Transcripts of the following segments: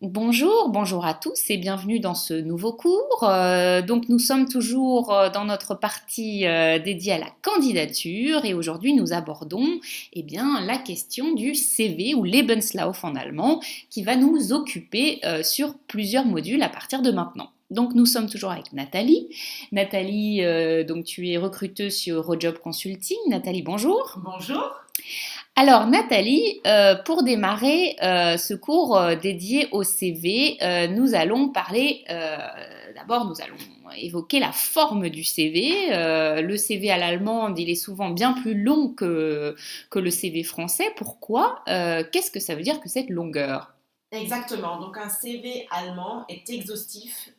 Bonjour à tous et bienvenue dans ce nouveau cours. Donc nous sommes toujours dans notre partie dédiée à la candidature et aujourd'hui nous abordons la question du CV ou Lebenslauf en allemand qui va nous occuper sur plusieurs modules à partir de maintenant. Donc nous sommes toujours avec Nathalie. Nathalie, donc tu es recruteuse sur Eurojob Consulting. Nathalie, bonjour. Bonjour. Alors Nathalie, pour démarrer ce cours dédié au CV, nous allons parler, d'abord nous allons évoquer la forme du CV. Le CV à l'allemande, il est souvent bien plus long que le CV français. Pourquoi? Qu'est-ce que ça veut dire que cette longueur? Exactement. Donc un CV allemand est exhaustif,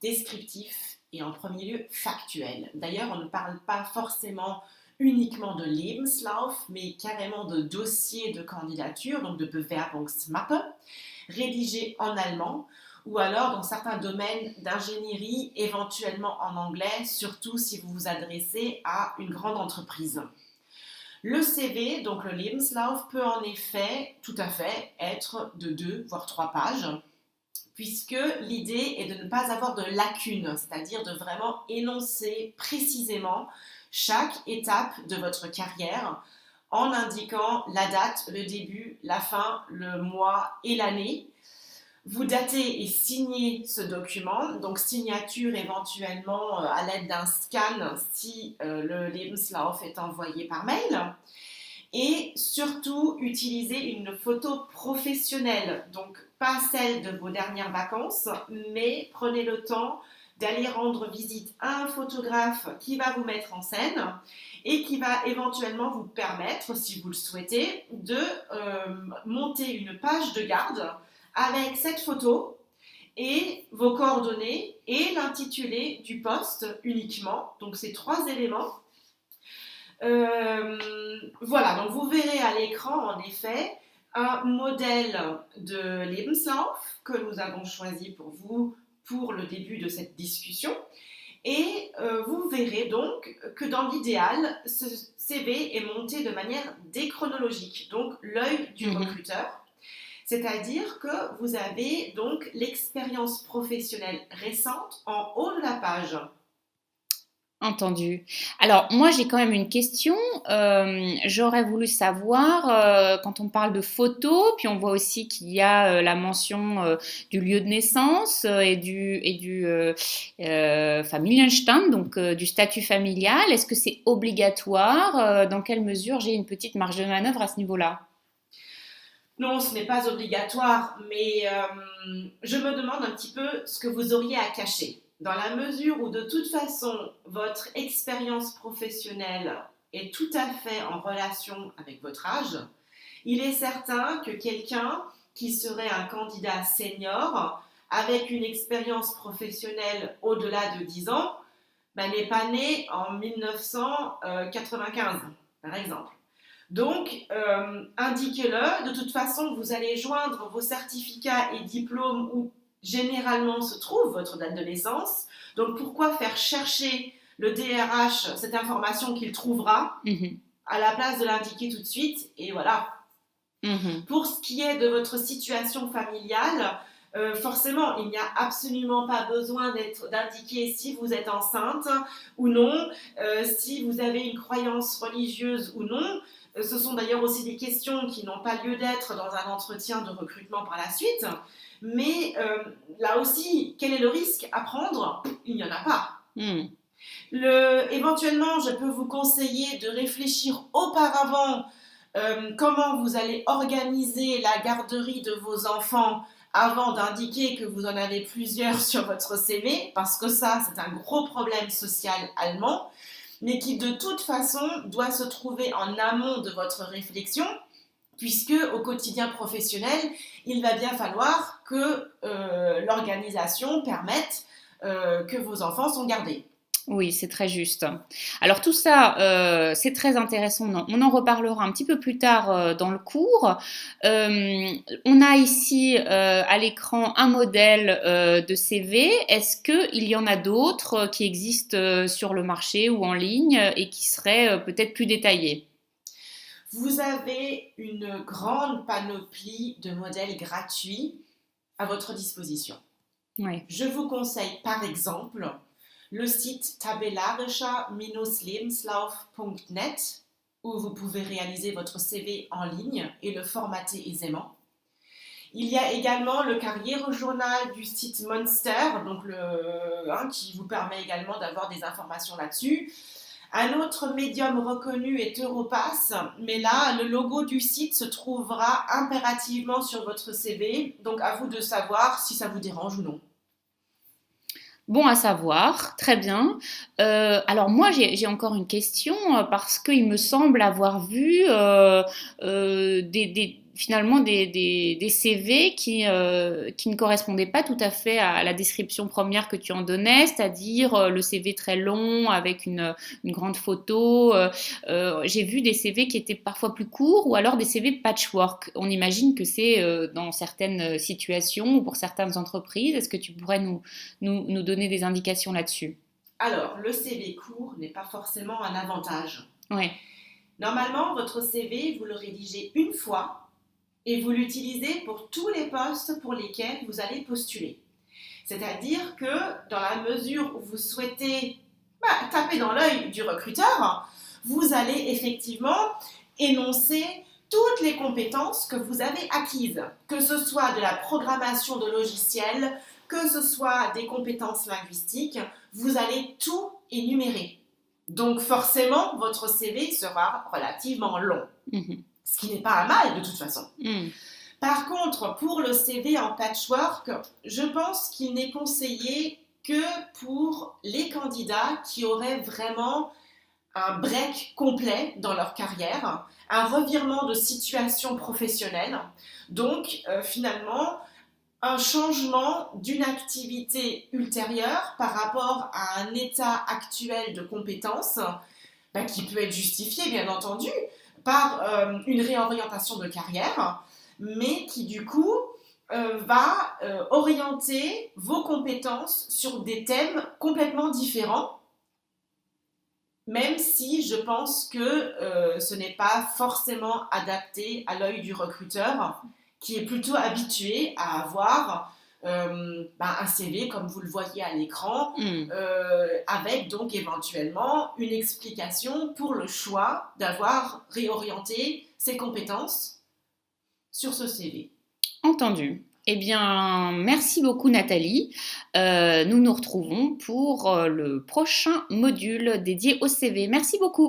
descriptif et en premier lieu factuel. D'ailleurs, on ne parle pas forcément uniquement de Lebenslauf, mais carrément de dossier de candidature, donc de Bewerbungsmappe, rédigé en allemand, ou alors dans certains domaines d'ingénierie, éventuellement en anglais, surtout si vous vous adressez à une grande entreprise. Le CV, donc le Lebenslauf, peut en effet tout à fait être de 2 voire 3 pages, puisque l'idée est de ne pas avoir de lacunes, c'est-à-dire de vraiment énoncer précisément chaque étape de votre carrière en indiquant la date, le début, la fin, le mois et l'année. Vous datez et signez ce document, donc signature éventuellement à l'aide d'un scan si le Lebenslauf est envoyé par mail. Et surtout, utilisez une photo professionnelle, donc pas celle de vos dernières vacances, mais prenez le temps d'aller rendre visite à un photographe qui va vous mettre en scène et qui va éventuellement vous permettre, si vous le souhaitez, de monter une page de garde avec cette photo et vos coordonnées et l'intitulé du poste uniquement. Donc ces 3 éléments. Voilà, donc vous verrez à l'écran en effet un modèle de Lebenslauf que nous avons choisi pour vous pour le début de cette discussion. Et vous verrez donc que dans l'idéal, ce CV est monté de manière déchronologique, donc l'œil du Mhm. recruteur. C'est-à-dire que vous avez donc l'expérience professionnelle récente en haut de la page. Entendu. Alors, moi, j'ai quand même une question. J'aurais voulu savoir, quand on parle de photos, puis on voit aussi qu'il y a la mention du lieu de naissance et du Familienstand, donc du statut familial. Est-ce que c'est obligatoire? Dans quelle mesure j'ai une petite marge de manœuvre à ce niveau-là? Non, ce n'est pas obligatoire, mais je me demande un petit peu ce que vous auriez à cacher. Dans la mesure où de toute façon, votre expérience professionnelle est tout à fait en relation avec votre âge, il est certain que quelqu'un qui serait un candidat senior avec une expérience professionnelle au-delà de 10 ans ben, n'est pas né en 1995, par exemple. Donc, indiquez-le. De toute façon, vous allez joindre vos certificats et diplômes où généralement se trouve votre date de naissance. Donc, pourquoi faire chercher le DRH cette information qu'il trouvera Mhm. à la place de l'indiquer tout de suite? Et voilà. Mhm. Pour ce qui est de votre situation familiale, forcément, il n'y a absolument pas besoin d'indiquer si vous êtes enceinte ou non, si vous avez une croyance religieuse ou non. Ce sont d'ailleurs aussi des questions qui n'ont pas lieu d'être dans un entretien de recrutement par la suite. Mais là aussi, quel est le risque à prendre? Il n'y en a pas. Mhm. Éventuellement, je peux vous conseiller de réfléchir auparavant comment vous allez organiser la garderie de vos enfants avant d'indiquer que vous en avez plusieurs sur votre CV, parce que ça, c'est un gros problème social allemand, mais qui de toute façon doit se trouver en amont de votre réflexion, puisque au quotidien professionnel, il va bien falloir que l'organisation permette que vos enfants sont gardés. Oui, c'est très juste. Alors tout ça, c'est très intéressant. On en reparlera un petit peu plus tard dans le cours. On a ici à l'écran un modèle de CV. Est-ce qu'il y en a d'autres qui existent sur le marché ou en ligne et qui seraient peut-être plus détaillés? Vous avez une grande panoplie de modèles gratuits à votre disposition. Ouais. Je vous conseille par exemple le site tabellarischer-lebenslauf.net où vous pouvez réaliser votre CV en ligne et le formater aisément. Il y a également le carrière-journal du site Monster, donc qui vous permet également d'avoir des informations là-dessus. Un autre médium reconnu est Europass, mais là, le logo du site se trouvera impérativement sur votre CV, donc à vous de savoir si ça vous dérange ou non. Bon à savoir, très bien. Alors moi j'ai encore une question parce qu'il me semble avoir vu finalement des CV qui ne correspondaient pas tout à fait à la description première que tu en donnais, c'est-à-dire le CV très long avec une grande photo. J'ai vu des CV qui étaient parfois plus courts ou alors des CV patchwork. On imagine que c'est dans certaines situations ou pour certaines entreprises. Est-ce que tu pourrais nous donner des indications là-dessus? Alors, le CV court n'est pas forcément un avantage. Ouais. Normalement, votre CV, vous le rédigez une fois et vous l'utilisez pour tous les postes pour lesquels vous allez postuler. C'est-à-dire que dans la mesure où vous souhaitez taper dans l'œil du recruteur, vous allez effectivement énoncer toutes les compétences que vous avez acquises, que ce soit de la programmation de logiciels, que ce soit des compétences linguistiques, vous allez tout énumérer. Donc forcément, votre CV sera relativement long, ce qui n'est pas un mal de toute façon. Par contre, pour le CV en patchwork, je pense qu'il n'est conseillé que pour les candidats qui auraient vraiment un break complet dans leur carrière, un revirement de situation professionnelle. Donc, finalement, un changement d'une activité ultérieure par rapport à un état actuel de compétence qui peut être justifié, bien entendu, par une réorientation de carrière, mais qui, du coup, va orienter vos compétences sur des thèmes complètement différents, même si je pense que ce n'est pas forcément adapté à l'œil du recruteur, qui est plutôt habitué à avoir un CV comme vous le voyez à l'écran, avec donc éventuellement une explication pour le choix d'avoir réorienté ses compétences sur ce CV. Entendu. Eh bien, merci beaucoup Nathalie. Nous nous retrouvons pour le prochain module dédié au CV. Merci beaucoup.